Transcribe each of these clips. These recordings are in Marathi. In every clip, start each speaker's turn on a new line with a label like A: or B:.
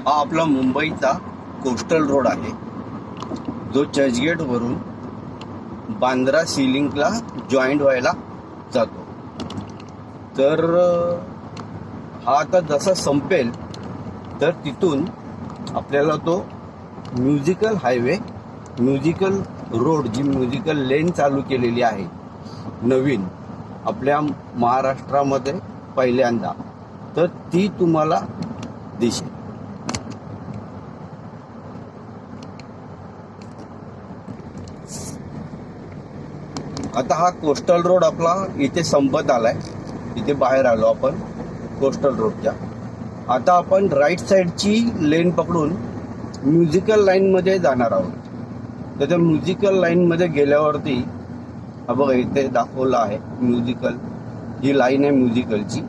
A: हा आपला मुंबईचा कोस्टल रोड आहे, जो चर्चगेट वरून बांद्रा सिलिंकला जॉईंट व्हायला जातो. तर हा आता जसा संपेल तर तिथून आपल्याला तो म्युझिकल हायवे, म्युझिकल रोड, जी म्युझिकल लेन चालू केलेली आहे नवीन आपल्या महाराष्ट्रामध्ये पहिल्यांदा, तर ती तुम्हाला दिसेल. आता हा कोस्टल रोड आपला इथे संपत आलाय. इथे बाहेर आलो आपण कोस्टल रोडच्या. आता आपण राईट साईडची लेन पकडून म्युझिकल लाईनमध्ये जाणार आहोत. तर त्या म्युझिकल लाईनमध्ये गेल्यावरती हा बघा इथे दाखवलं आहे म्युझिकल, ही लाईन आहे म्युझिकलची.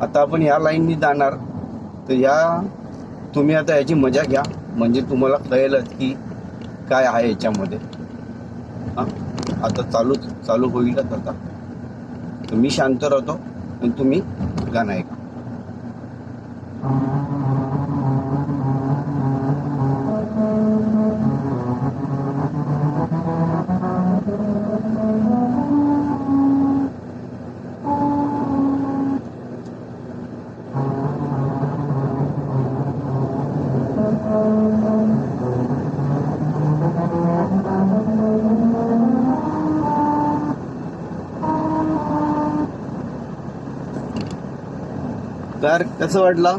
A: आता आपण या लाईननी जाणार. तर तुम्ही आता याची मजा घ्या, म्हणजे तुम्हाला कळेलच की काय आहे याच्यामध्ये. आता चालू होईलच आता. तर मी शांत राहतो आणि तुम्ही गाणं ऐका. तर कसं वाटलं?